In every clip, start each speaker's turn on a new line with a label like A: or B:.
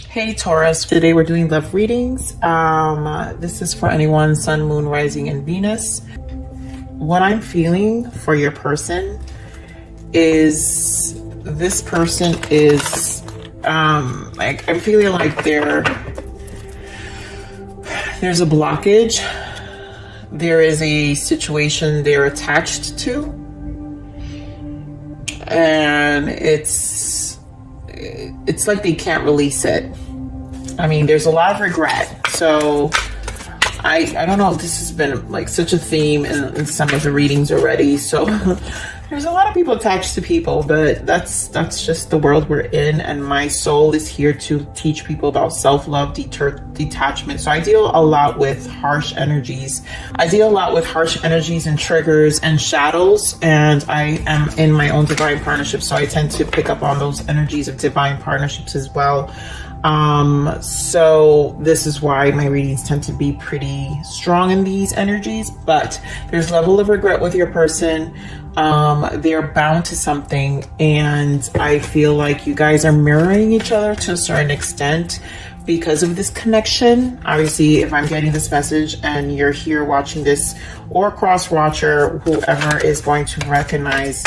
A: Hey Taurus, today we're doing love readings. This is for anyone, Sun, Moon, Rising, and Venus. What I'm feeling for your person is this person is like, I'm feeling like there's a blockage. There is a situation they're attached to, and it's like they can't release it. I mean, there's a lot of regret. So I don't know if this has been like such a theme in some of the readings already. So there's a lot of people attached to people, but that's just the world we're in. And my soul is here to teach people about self-love, detachment. So I deal a lot with harsh energies. I deal a lot with harsh energies and triggers and shadows. And I am in my own divine partnership. So I tend to pick up on those energies of divine partnerships as well. So this is why my readings tend to be pretty strong in these energies, but there's level of regret with your person. They're bound to something, and I feel like you guys are mirroring each other to a certain extent because of this connection. Obviously, if I'm getting this message and you're here watching this, or cross watcher, whoever is going to recognize,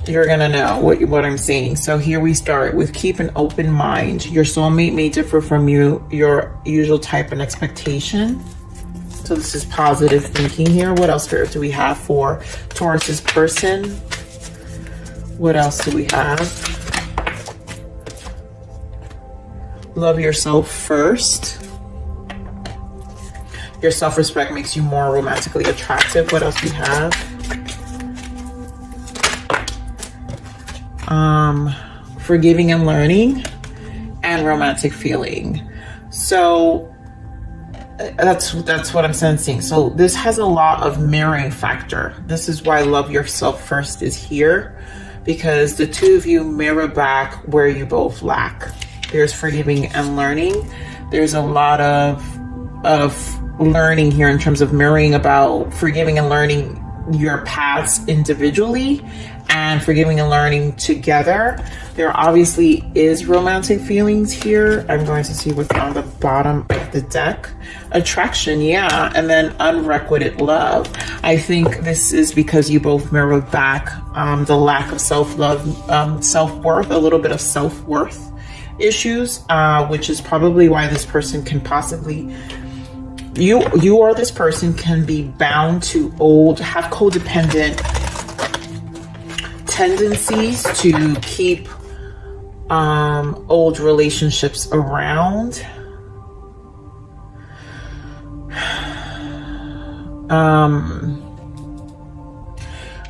A: you're gonna know what I'm saying. So here we start with keep an open mind. Your soulmate may differ from your usual type and expectation. So this is positive thinking here. What else, Spirit, do we have for Taurus's person? What else do we have? Love yourself first. Your self-respect makes you more romantically attractive. What else do we have? Forgiving and learning, and romantic feeling. So that's what I'm sensing. So this has a lot of mirroring factor. This is why love yourself first is here, because the two of you mirror back where you both lack. There's forgiving and learning. There's a lot of learning here in terms of mirroring about forgiving and learning your paths individually and forgiving and learning together. There obviously is romantic feelings here. I'm going to see what's on the bottom of the deck. Attraction, yeah, and then unrequited love. I think this is because you both mirror back the lack of self-love, self-worth, a little bit of self-worth issues, which is probably why this person can possibly, you or this person can be bound to have codependent tendencies to keep old relationships around.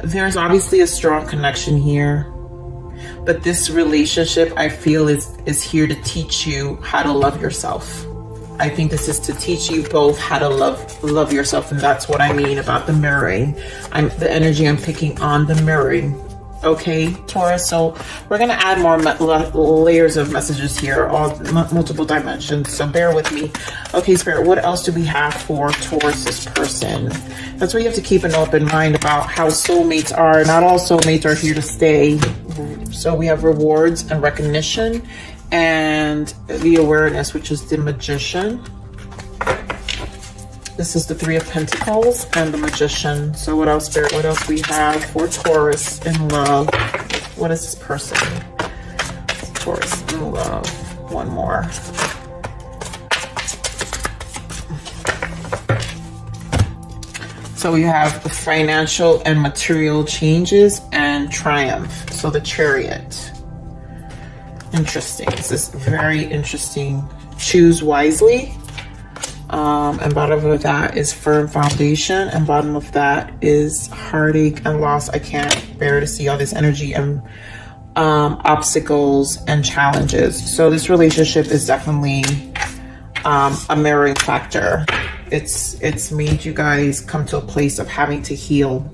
A: There's obviously a strong connection here, but this relationship, I feel, is here to teach you how to love yourself. I think this is to teach you both how to love yourself, and that's what I mean about the mirroring. The energy I'm picking on the mirroring. Okay, Taurus, so we're going to add more layers of messages here, all multiple dimensions, so bear with me. Okay, Spirit, what else do we have for Taurus's person? That's why you have to keep an open mind about how soulmates are. Not all soulmates are here to stay. So we have rewards and recognition, and the awareness, which is the Magician. This is the Three of Pentacles and the Magician. So what else, Spirit? What else we have for Taurus in love? What is this person? Taurus in love. One more. So we have the financial and material changes and triumph. So the Chariot. Interesting. This is very interesting. Choose wisely. And bottom of that is firm foundation, and bottom of that is heartache and loss. I can't bear to see all this energy and obstacles and challenges. So this relationship is definitely a mirroring factor. It's made you guys come to a place of having to heal.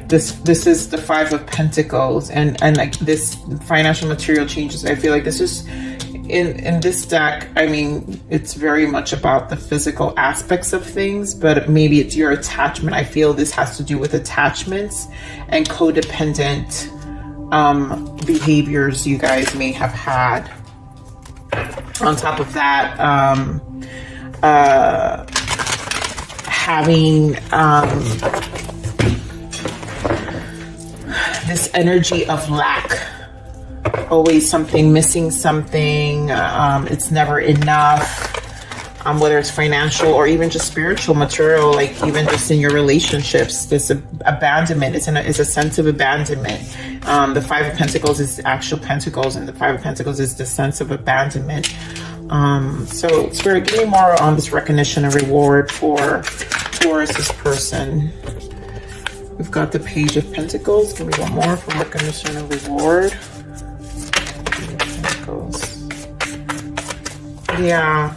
A: This is the Five of Pentacles, and like this financial material changes. I feel like this is in this deck, I mean, it's very much about the physical aspects of things, but maybe it's your attachment. I feel this has to do with attachments and codependent behaviors you guys may have had. On top of that, having this energy of lack. Always something, missing something, it's never enough, whether it's financial or even just spiritual, material, like even just in your relationships, this abandonment is a sense of abandonment. The Five of Pentacles is actual pentacles, and the Five of Pentacles is the sense of abandonment. So Spirit, give me more on this recognition and reward for Taurus's person. We've got the Page of Pentacles. Give me one more for recognition and reward. Yeah.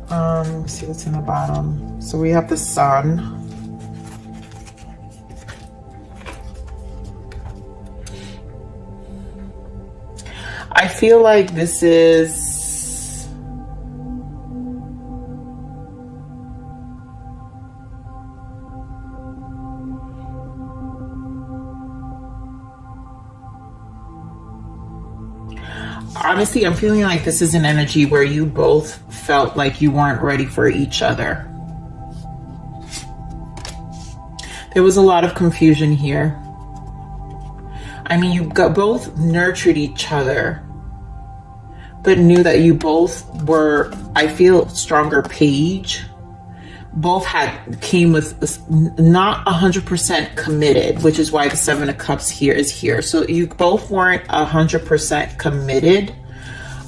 A: Let's see what's in the bottom. So we have the Sun. I feel like this is honestly, I'm feeling like this is an energy where you both felt like you weren't ready for each other. There was a lot of confusion here. I mean, you both nurtured each other, but knew that you both were, I feel, stronger page. Both came with not 100% committed, which is why the Seven of Cups here is here. So you both weren't 100% committed,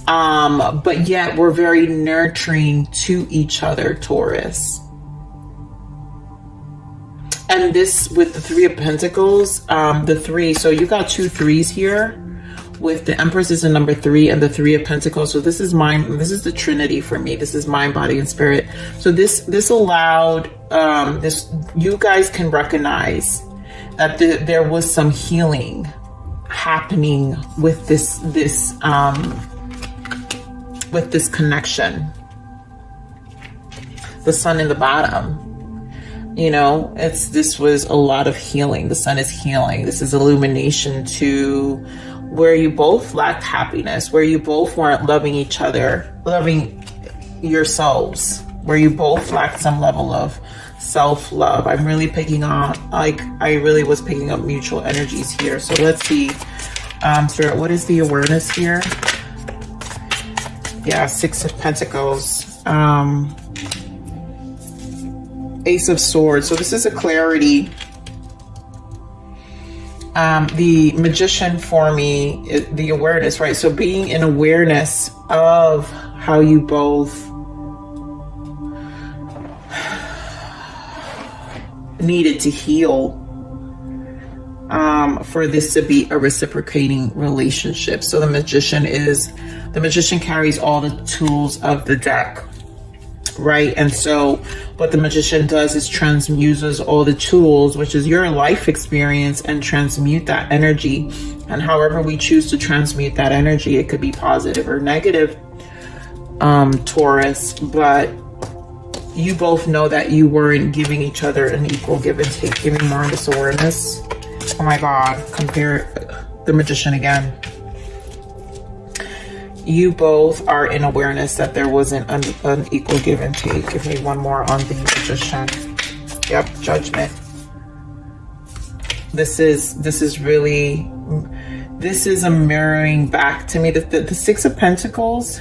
A: but yet were very nurturing to each other, Taurus. And this with the Three of Pentacles, the three, so you got two threes here. With the Empress is a number 3 and the Three of Pentacles. So this is this is the Trinity for me. This is mind, body, and spirit. So this allowed you guys can recognize that there was some healing happening with this connection. The Sun in the bottom. You know, this was a lot of healing. The Sun is healing. This is illumination to where you both lacked happiness, where you both weren't loving each other, loving yourselves, where you both lacked some level of self-love. I'm really picking up, I really was picking up mutual energies here. So let's see, Spirit, what is the awareness here? Yeah, Six of Pentacles, Ace of Swords. So this is a clarity. The Magician for me, the awareness, right? So being in awareness of how you both needed to heal for this to be a reciprocating relationship. So the Magician carries all the tools of the deck, right? And so what the Magician does is uses all the tools, which is your life experience, and transmute that energy. And however we choose to transmute that energy, it could be positive or negative, Taurus, but you both know that you weren't giving each other an equal give and take. Give me more of this awareness. Oh my God, compare the Magician again. You both are in awareness that there wasn't an equal give and take. Give me one more on the Magician. Yep, Judgment. This is a mirroring back to me. The Six of Pentacles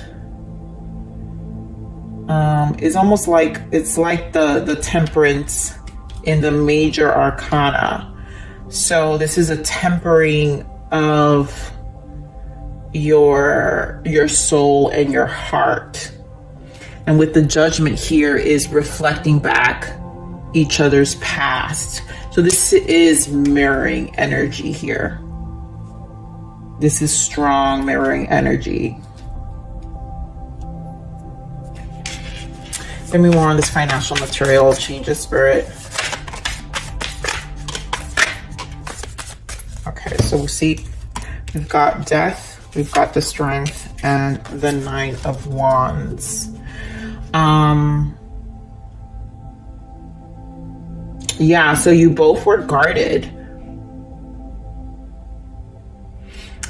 A: is almost like, it's like the Temperance in the major arcana. So this is a tempering of your soul and your heart. And with the Judgment here is reflecting back each other's past. So this is mirroring energy here. This is strong mirroring energy. Give me more on this financial material changes, Spirit. So we'll see. We've got death, we've got the strength, and the 9 of Wands. Yeah, so you both were guarded.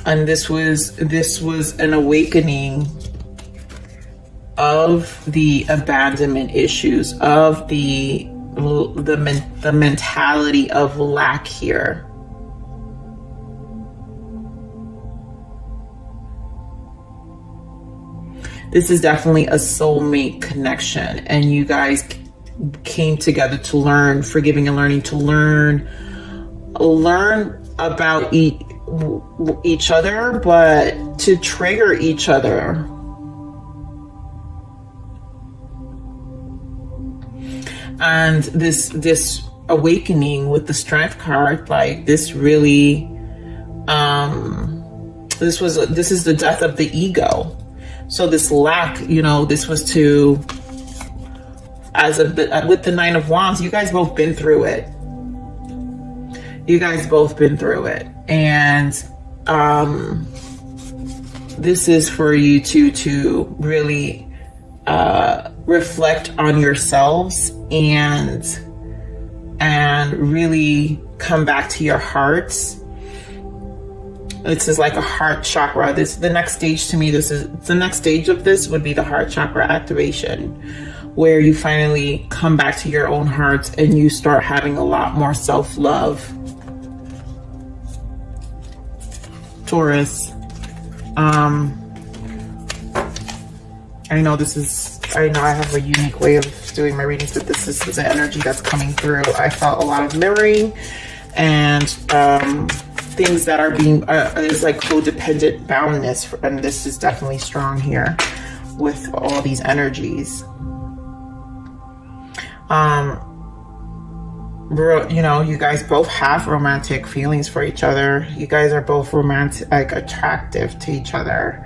A: And this was an awakening of the abandonment issues, of the mentality of lack here. This is definitely a soulmate connection, and you guys came together to learn, forgiving and learning, to learn about each other, but to trigger each other. And this awakening with the Strength card, like this really, this is the death of the ego. So this lack, you know, this was to, with the 9 of Wands, you guys both been through it. You guys both been through it. And this is for you to really reflect on yourselves and really come back to your hearts. This is like a heart chakra. This the next stage to me. The next stage of this would be the heart chakra activation, where you finally come back to your own hearts and you start having a lot more self-love. Taurus. I know I have a unique way of doing my readings, but this is the energy that's coming through. I felt a lot of mirroring and things that are being, is like codependent boundness. And this is definitely strong here with all these energies. You know, you guys both have romantic feelings for each other. You guys are both romantic, like attractive to each other.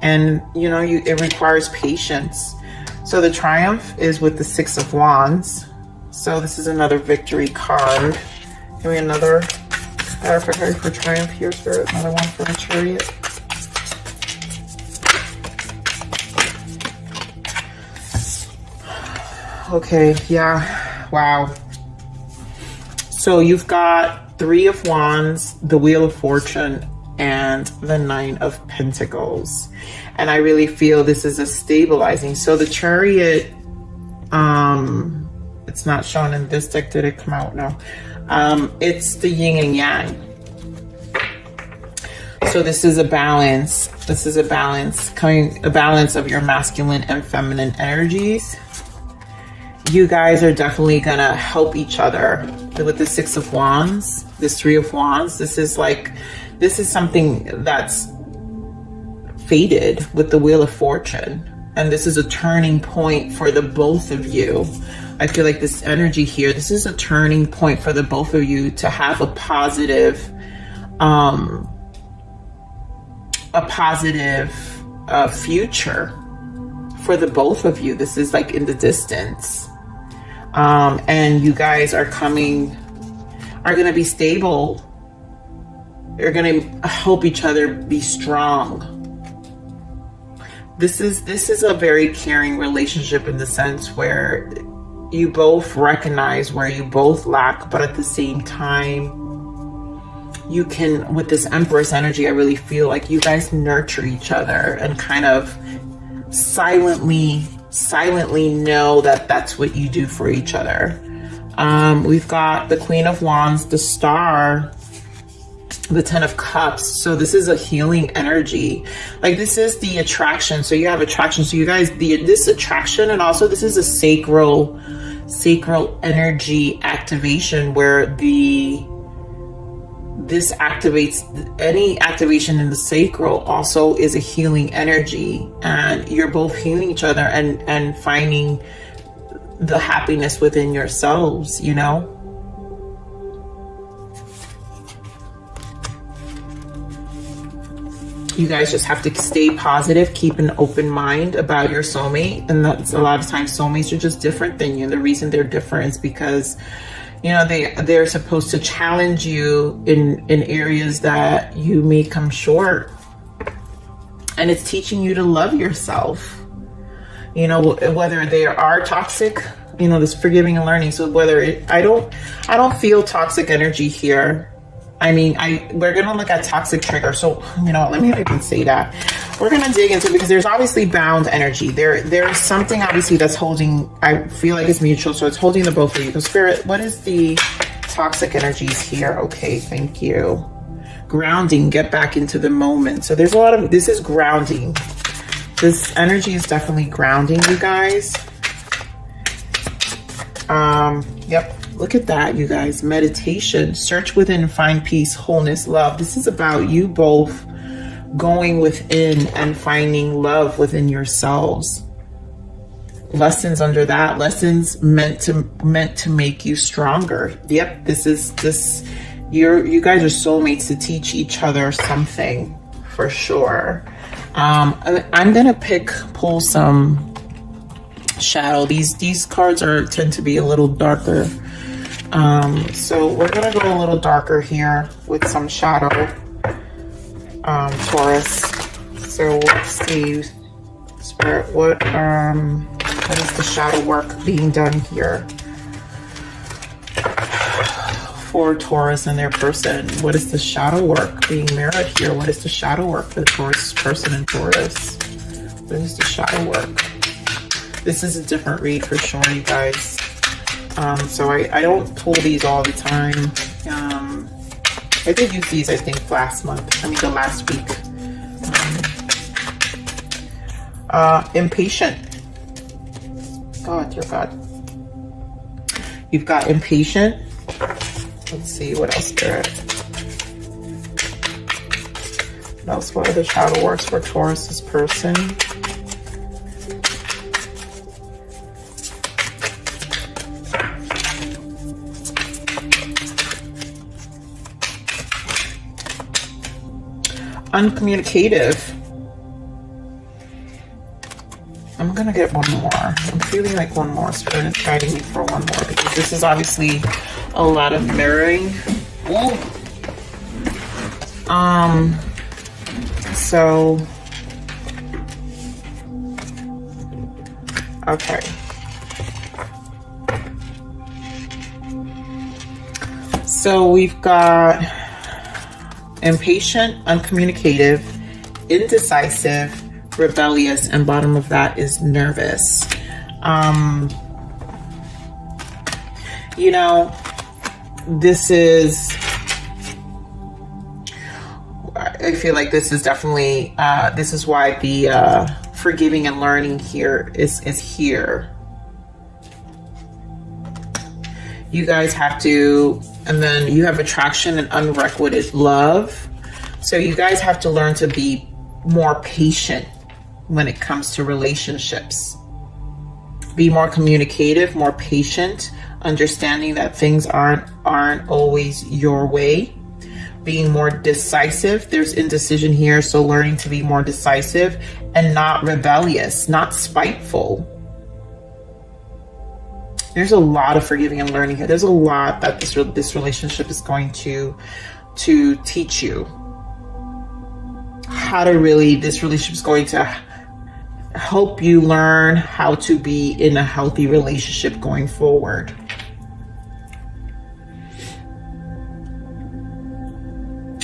A: And you know, it requires patience. So the Triumph is with the 6 of Wands. So this is another victory card. Give me another clarifier for Triumph here, Spirit. Another one for the Chariot. Okay, yeah, wow. So you've got 3 of Wands, the Wheel of Fortune, and the 9 of Pentacles. And I really feel this is a stabilizing. So the Chariot, it's not shown in this deck. Did it come out? No. It's the yin and yang. So this is a balance. This is a balance, a balance of your masculine and feminine energies. You guys are definitely gonna help each other with the 6 of Wands, this 3 of Wands. This is something that's fated with the Wheel of Fortune. And this is a turning point for the both of you. I feel like this energy here, this is a turning point for the both of you to have a positive future for the both of you. This is like in the distance. And you guys are going to be stable. You're going to help each other be strong. This is a very caring relationship in the sense where you both recognize where you both lack, but at the same time, you can, with this Empress energy, I really feel like you guys nurture each other and kind of silently know that that's what you do for each other. We've got the Queen of Wands, the Star, the 10 of Cups. So this is a healing energy. Like this is the attraction. So you have attraction. So you guys, this attraction, and also this is a sacral energy activation where this activates, any activation in the sacral also is a healing energy, and you're both healing each other and finding the happiness within yourselves, you know. You guys just have to stay positive, keep an open mind about your soulmate. And that's a lot of times soulmates are just different than you. And the reason they're different is because You know, they're supposed to challenge you in areas that you may come short. And it's teaching you to love yourself. You know, whether they are toxic, you know, this forgiving and learning. So whether I don't feel toxic energy here. I mean, we're going to look at toxic trigger. So, you know, let me not even say that. We're going to dig into it because there's obviously bound energy. There is something obviously that's holding, I feel like it's mutual. So it's holding the both of you. So Spirit, what is the toxic energies here? Okay, thank you. Grounding, get back into the moment. So there's a lot of, this is grounding. This energy is definitely grounding, you guys. Yep. Look at that, you guys. Meditation, search within, find peace, wholeness, love. This is about you both going within and finding love within yourselves. Lessons under that, lessons meant to make you stronger. Yep, you guys are soulmates to teach each other something for sure. I'm gonna pull some shadow. These cards tend to be a little darker. So we're gonna go a little darker here with some shadow, Taurus. So let's see, Spirit, what is the shadow work being done here for Taurus and their person? What is the shadow work being mirrored here? What is the shadow work for the Taurus person and Taurus? What is the shadow work? This is a different read for sure, you guys. So I don't pull these all the time. I did use these, I think, last week. Impatient. God, dear God. You've got impatient. Let's see, what else there? What else? What other shadow works for Taurus's person? Uncommunicative. I'm gonna get one more. I'm feeling like one more. Spirit is guiding me for one more because this is obviously a lot of mirroring. Ooh. So okay. So we've got impatient, uncommunicative, indecisive, rebellious, and bottom of that is nervous. You know, this is, I feel like this is definitely, this is why the forgiving and learning here is here. You guys have to, and then you have attraction and unrequited love. So you guys have to learn to be more patient when it comes to relationships. Be more communicative, more patient, understanding that things aren't always your way. Being more decisive. There's indecision here, so learning to be more decisive and not rebellious, not spiteful. There's a lot of forgiving and learning here. There's a lot that this relationship is going to teach you. How to really, this relationship is going to help you learn how to be in a healthy relationship going forward.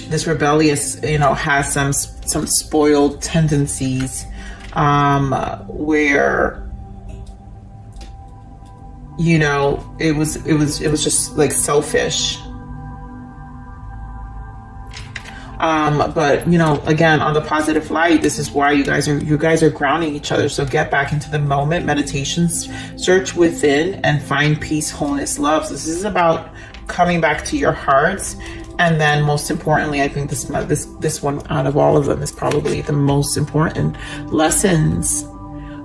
A: This rebellious, you know, has some spoiled tendencies, where, you know, it was just like selfish. But you know, again, on the positive light, this is why you guys are grounding each other. So get back into the moment. Meditations, search within and find peace, wholeness, love. So this is about coming back to your hearts. And then most importantly, I think this one out of all of them is probably the most important. Lessons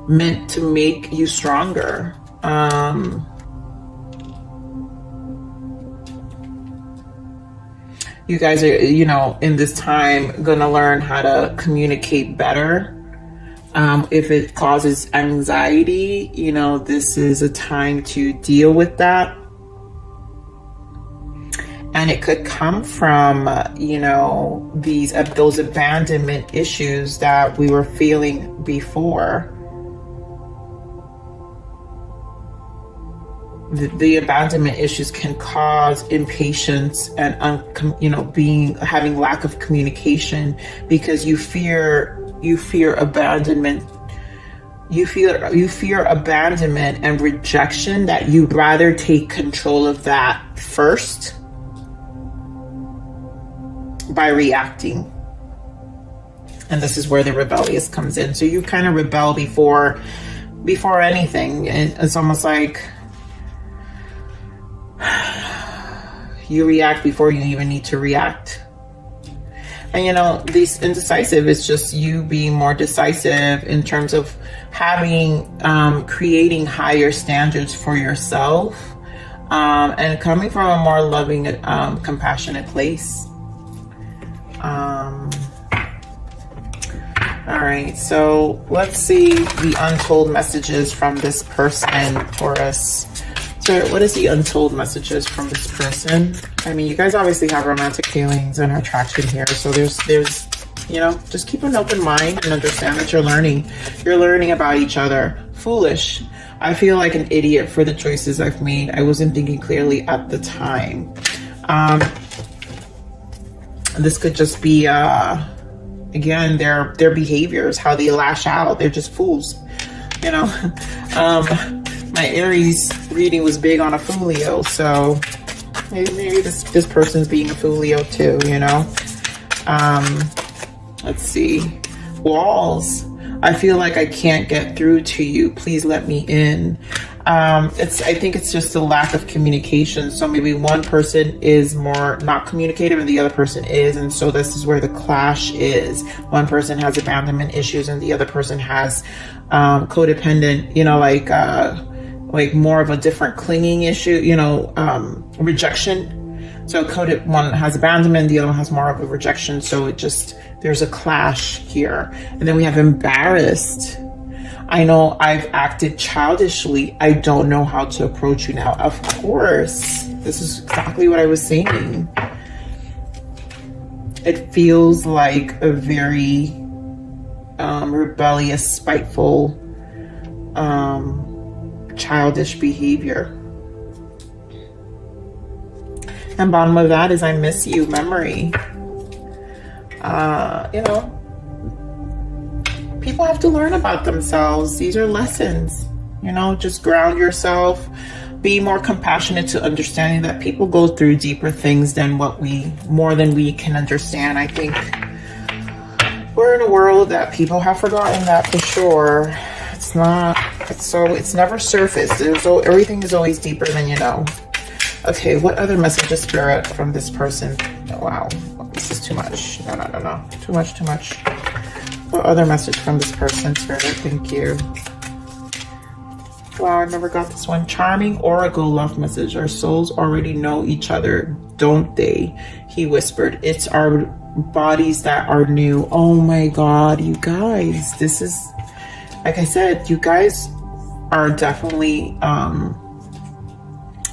A: meant to make you stronger. You guys are, you know, in this time gonna learn how to communicate better. If it causes anxiety, you know, this is a time to deal with that. And it could come from, you know, those abandonment issues that we were feeling before. The abandonment issues can cause impatience and having lack of communication, because you fear abandonment. You fear abandonment and rejection, that you'd rather take control of that first by reacting. And this is where the rebellious comes in. So you kind of rebel before anything. It's almost like you react before you even need to react. And you know, this indecisive is just you being more decisive in terms of creating higher standards for yourself, and coming from a more loving, compassionate place. All right, so let's see the untold messages from this person, Taurus. So what is the untold messages from this person? I mean, you guys obviously have romantic feelings and attraction here. So there's, you know, just keep an open mind and understand that you're learning about each other. Foolish. I feel like an idiot for the choices I've made. I wasn't thinking clearly at the time. This could just be, again, their behaviors, how they lash out. They're just fools, you know. My Aries reading was big on a Foolio, so maybe this person's being a Foolio too, you know. Let's see. Walls. I feel like I can't get through to you. Please let me in. I think it's just a lack of communication. So maybe one person is more not communicative and the other person is. And so this is where the clash is. One person has abandonment issues and the other person has codependent, you know, like more of a different clinging issue, you know, rejection. So one has abandonment, the other one has more of a rejection. So there's a clash here. And then we have embarrassed. I know I've acted childishly. I don't know how to approach you now. Of course, this is exactly what I was saying. It feels like a very rebellious, spiteful, childish behavior. And bottom of that is I miss you memory. You know, people have to learn about themselves. These are lessons, you know, just ground yourself, be more compassionate to understanding that people go through deeper things than more than we can understand. I think we're in a world that people have forgotten that for sure. It's never surface. Everything is always deeper than you know. Okay, what other messages, Spirit, from this person? Oh, wow, this is too much. No. Too much. What other message from this person, Spirit? Thank you. Wow, I never got this one. Charming oracle love message. Our souls already know each other, don't they? He whispered. It's our bodies that are new. Oh my God, you guys. This is, like I said, you guys are definitely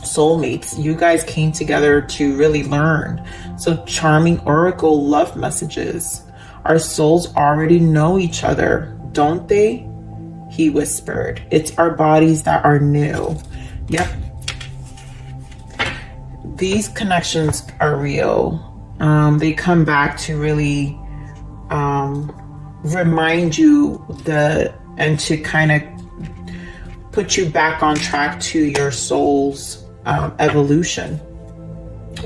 A: soulmates. You guys came together to really learn. So charming oracle love messages. Our souls already know each other, don't they? He whispered. It's our bodies that are new. Yep. These connections are real. They come back to really remind you and to kind of put you back on track to your soul's evolution.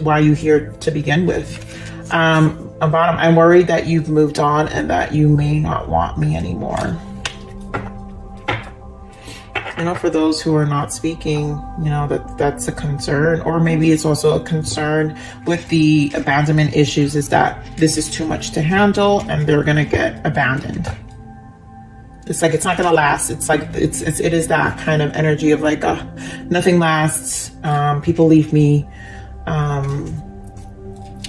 A: Why are you here to begin with? Bottom, I'm worried that you've moved on and that you may not want me anymore. You know, for those who are not speaking, you know, that's a concern. Or maybe it's also a concern with the abandonment issues, is that this is too much to handle and they're going to get abandoned. It's like, it's not going to last. It's like, it is that kind of energy of like, nothing lasts. People leave me.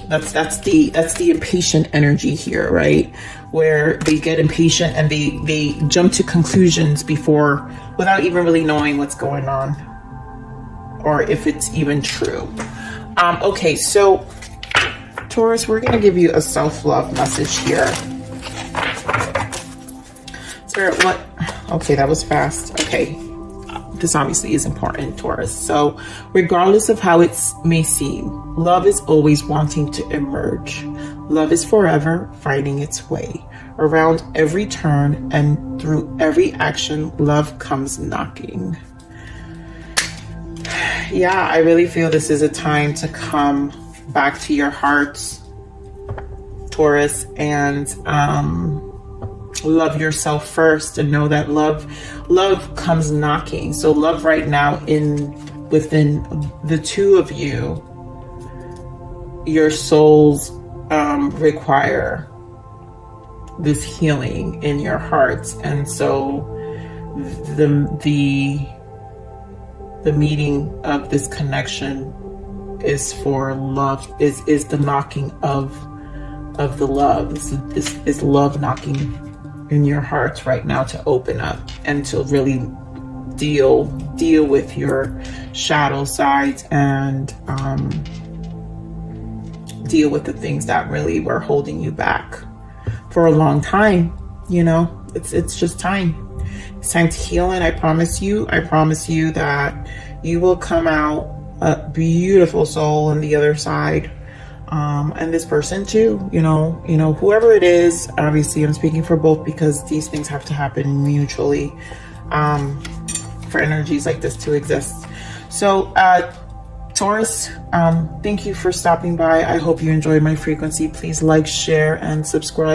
A: That's the impatient energy here, right? Where they get impatient and they jump to conclusions without even really knowing what's going on or if it's even true. Okay, so Taurus, we're going to give you a self-love message here. Spirit, what? Okay, that was fast. Okay, this obviously is important, Taurus. So regardless of how it may seem, love is always wanting to emerge. Love is forever finding its way. Around every turn and through every action, love comes knocking. Yeah, I really feel this is a time to come back to your hearts, Taurus, and love yourself first, and know that love comes knocking. So love right now within the two of you, your souls require this healing in your hearts. And so the meeting of this connection is for love, is the knocking of the love. This is love knocking in your hearts right now to open up and to really deal with your shadow sides and deal with the things that really were holding you back for a long time. You know, it's just time. It's time to heal, and I promise you that you will come out a beautiful soul on the other side. And this person too, you know, whoever it is. Obviously I'm speaking for both because these things have to happen mutually for energies like this to exist. So Taurus, thank you for stopping by. I hope you enjoyed my frequency. Please like, share, and subscribe.